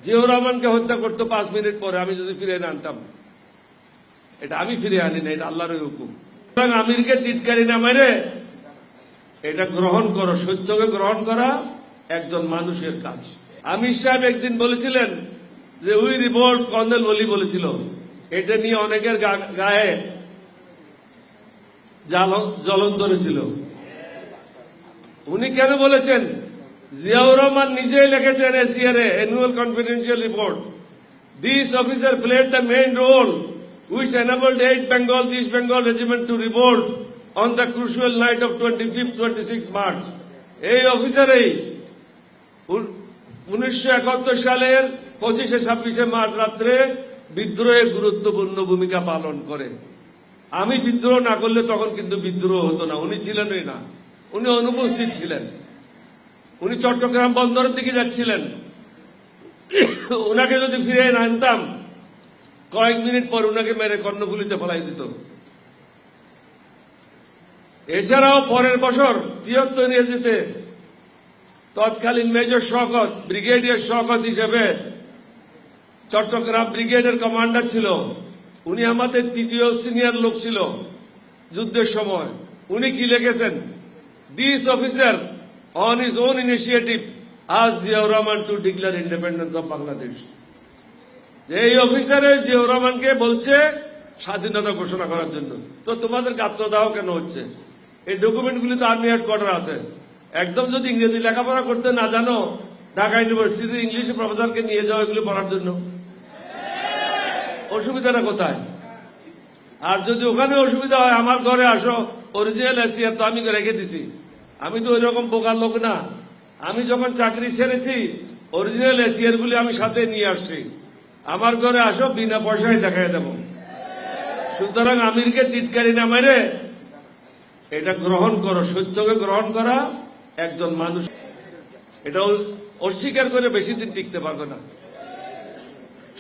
জিয়াউর রহমানকে হত্যা করতো 5 মিনিট পরে আমি যদি ফিরে আনতাম। এটা আমি ফিরে আনি না, এটা আল্লাহর হুকুম। আমিরকে টিটকারি না মেরে এটা গ্রহণ করো, সত্যকে গ্রহণ করা একজন মানুষের কাজ। আমির সাহেব একদিন বলেছিলেন যে উই রিভোল্ট, কর্নেল ওলি বলেছিল। এটা নিয়ে অনেকের গায়ে জ্বলন ধরেছিল। উনি কেন বলেছেন? জিয়াউর রহমান নিজেই লিখেছেন ACR annual confidential report, this officer played the main role which enabled 8 Bengal, East Bengal regiment to revolt on the crucial night of 25-26 March. এই অফিসারই 1971 সালের 25-26 মার্চ রাত্রে বিদ্রোহে গুরুত্বপূর্ণ ভূমিকা পালন করে। আমি বিদ্রোহ না করলে তখন কিন্তু বিদ্রোহ হতো না। উনি ছিলেনই না, উনি অনুপস্থিত ছিলেন। উনি চট্টগ্রাম বন্দরের দিকে যাচ্ছিলেন। ওনাকে যদি ফিরে আনতাম, কয়েক মিনিট পর উনাকে মেরে কর্ণফুলিতে ফেলাই দিত। এছাড়াও পরের বছর 73 ইংরেজিতে তৎকালীন মেজর শওকত, ব্রিগেডিয়ার শওকত হিসেবে চট্টগ্রাম ব্রিগেডের কমান্ডার ছিল। উনি আমাদের তৃতীয় সিনিয়র লোক ছিল যুদ্ধের সময়। উনি কি লিখেছেন? This officer on his own initiative আজ Ziaur Rahman to declare independence of Bangladesh. এই অফিসারে জিয়াউর রহমানকে বলছে স্বাধীনতা ঘোষণা করার জন্য। তো তোমাদের গাত্রদাহ কেন হচ্ছে? এই ডকুমেন্টগুলি তো আর্মি হেডকোয়ার্টার আছে। একদম যদি ইংরেজি লেখাপড়া করতে না জানো, ঢাকা ইউনিভার্সিটির ইংলিশ প্রফেসরকে নিয়ে যাও এগুলি পড়ার জন্য। অসুবিধাটা কোথায়? আর যদি ওখানে অসুবিধা হয়, আমার ঘরে আসো, অরিজিনাল এসিআর তো আমি রেখে দিছি। আমি তো ওই রকম বোকার লোক না। আমি যখন চাকরি ছেড়েছি, অরিজিনাল এসিআর গুলি আমি সাথে নিয়ে আসছি। আমার ঘরে আসো, বিনা পয়সায় দেখাই দেব। সুতরাং আমিরকে টিটকারি না মেরে এটা গ্রহণ করো, সত্যকে গ্রহণ করা একজন মানুষ। এটা অস্বীকার করে বেশি দিন টিকতে পারবে না।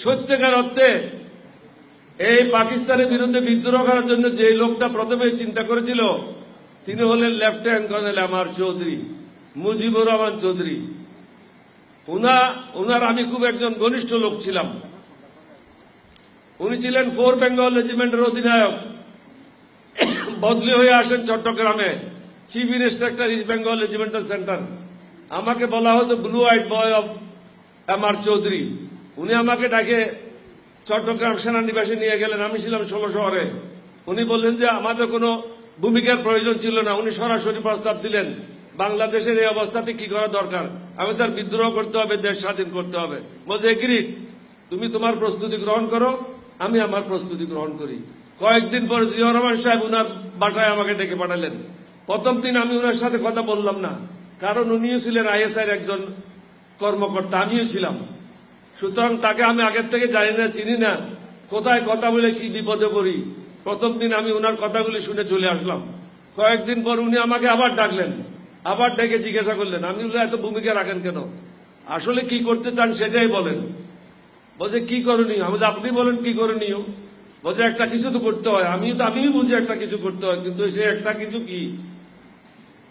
সত্যিকার অর্থে এই পাকিস্তানের বিরুদ্ধে বিদ্রোহ করার জন্য যে লোকটা প্রথমে চিন্তা করেছিল, তিনি হলেন লেফটেন্যান্ট কর্নেল আমার চৌধুরী, মুজিবুর রহমান চৌধুরী। ওনার আমি খুব একজন ঘনিষ্ঠ লোক ছিলাম। উনি ছিলেন 4 বেঙ্গল রেজিমেন্টের অধিনায়ক। বদলি হয়ে আসেন চট্টগ্রামে, chief instructor east Bengal regimental centre. আমাকে বলা হতো ব্লু হোয়াইট বয় অফ আমার চৌধুরী। উনি আমাকে ডাকে চট্টগ্রাম সেনানিবাসে নিয়ে গেলেন। আমি ছিলাম 16 শহরে। উনি বললেন যে আমাদের কোনো ভূমিকার প্রয়োজন ছিল না। উনি সরাসরি প্রস্তাব দিলেন, বাংলাদেশের এই অবস্থাতে কি করা দরকার। আমি স্যার, বিদ্রোহ করতে হবে, দেশ স্বাধীন করতে হবে। বলছে এগ্রিড, তুমি তোমার প্রস্তুতি গ্রহণ করো, আমি আমার প্রস্তুতি গ্রহণ করি। কয়েকদিন পর জিয়াউর রহমান সাহেব উনার বাসায় আমাকে ডেকে পাঠালেন। প্রথম দিন আমি উনার সাথে কথা বললাম না, কারণ উনিও ছিলেন আইএসআইয়ের একজন কর্মকর্তা, আমিও ছিলাম। সুতরাং তাকে আমি আগের থেকে জানি না, চিনি না, কোথায় কথা বলে কি বিপদে পড়ি। প্রথম দিন আমি উনার কথাগুলি শুনে চলে আসলাম। কয়েকদিন পর উনি আমাকে আবার ডাকলেন, আবার ডেকে জিজ্ঞাসা করলেন, আমি এত ভূমিকা রাখেন কেন, আসলে কি করতে চান সেটাই বলেন। বলছে কি করণীয়? আমি আপনি বলেন কি করণীয়। বলছে একটা কিছু তো করতে হয়। আমিও বুঝি একটা কিছু করতে হয়, কিন্তু সে একটা কিছু কি?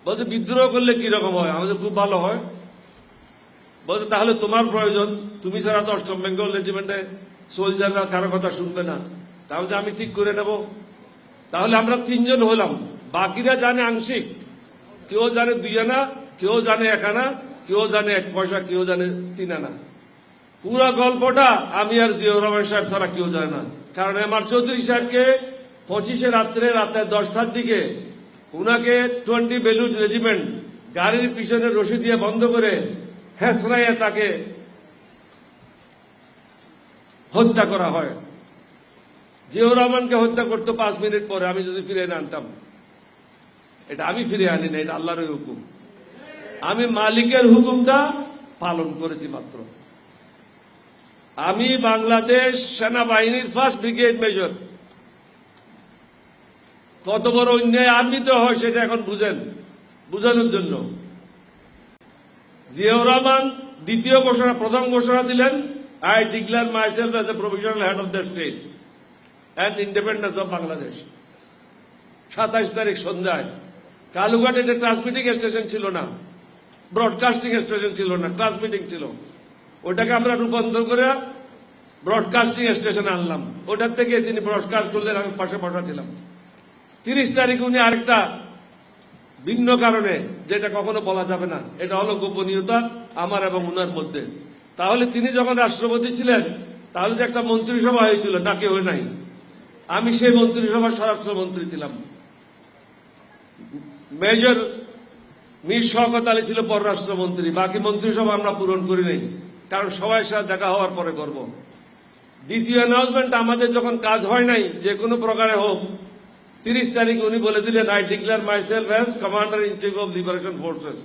বলছে বিদ্রোহ করলে কি রকম হয়। আমাদের খুব ভালো হয়। বলছে তাহলে তোমার প্রয়োজন, তুমি ছাড়া তো 8ম বেঙ্গল রেজিমেন্টে সোলজাররা কারো কথা শুনবে না। তাহলে আমি ঠিক করে নেব। তাহলে আমরা 3 জন হলাম, বাকিরা জানে আংশিক। কেউ জানে 2 আনা, কেউ জানে 1 আনা, কেউ জানে 1 পয়সা, কেউ জানে 3 আনা। পুরা গল্পটা আমি আর জিয়াউর রহমান সাহেব ছাড়া কেউ জানে না। কারণ আমার চৌধুরী সাহেবকে 25 রাতে 10টার দিকে উনাকে 20 বেলুচ রেজিমেন্ট গাড়ির পিছনে রশি দিয়ে বন্ধ করে হেসরাইয়া তাকে হত্যা করা হয়। জিয়াউর রহমানকে হত্যা করতো 5 মিনিট পরে আমি যদি ফিরে আনতাম। এটা আমি ফিরে আনি না, এটা আল্লাহর হুকুম। আমি মালিকের হুকুমটা পালন করেছি মাত্র। আমি বাংলাদেশ সেনাবাহিনীর 1st ব্রিগেড মেজর। কত বড় অন্যায় আর্মিতে হয় সেটা এখন বুঝেন, বুঝানোর জন্য। জিয়াউর রহমান দ্বিতীয় ঘোষণা, প্রথম ঘোষণা দিলেন, I declare myself as a provisional head of the state and independence of Bangladesh. 27 তারিখ সন্ধ্যায় কালুঘাটে ট্রান্সমিটিং স্টেশন ছিল না, ব্রডকাস্টিং স্টেশন ছিল না, ট্রান্সমিটিং ছিল। ওটাকে আমরা রূপান্তর করে ব্রডকাস্টিং স্টেশনে আনলাম। ওটার থেকে তিনি ব্রডকাস্ট করলেন, আমি পাশে পাঠাচ্ছিলাম। 30 তারিখ উনি আরেকটা ভিন্ন কারণে, যেটা কখনো বলা যাবে না, এটা হলো গোপনীয়তা আমার এবং উনার মধ্যে। তাহলে তিনি যখন রাষ্ট্রপতি ছিলেন, তাহলে যে একটা মন্ত্রিসভা হয়েছিল, নাকি হয় নাই? আমি সেই মন্ত্রিসভার স্বরাষ্ট্রমন্ত্রী ছিলাম। মেজর মীর শওকত আলী ছিল পররাষ্ট্রমন্ত্রী। বাকি মন্ত্রিসভা আমরা পূরণ করি নাই, কারণ সবার সাথে দেখা হওয়ার পরে করব। দ্বিতীয় অ্যানাউন্সমেন্ট, আমাদের যখন কাজ হয় নাই যে কোনো প্রকারে হোক, 30 তারিখ উনি বলে দিলেন, I declare my self as commander in chief of liberation forces.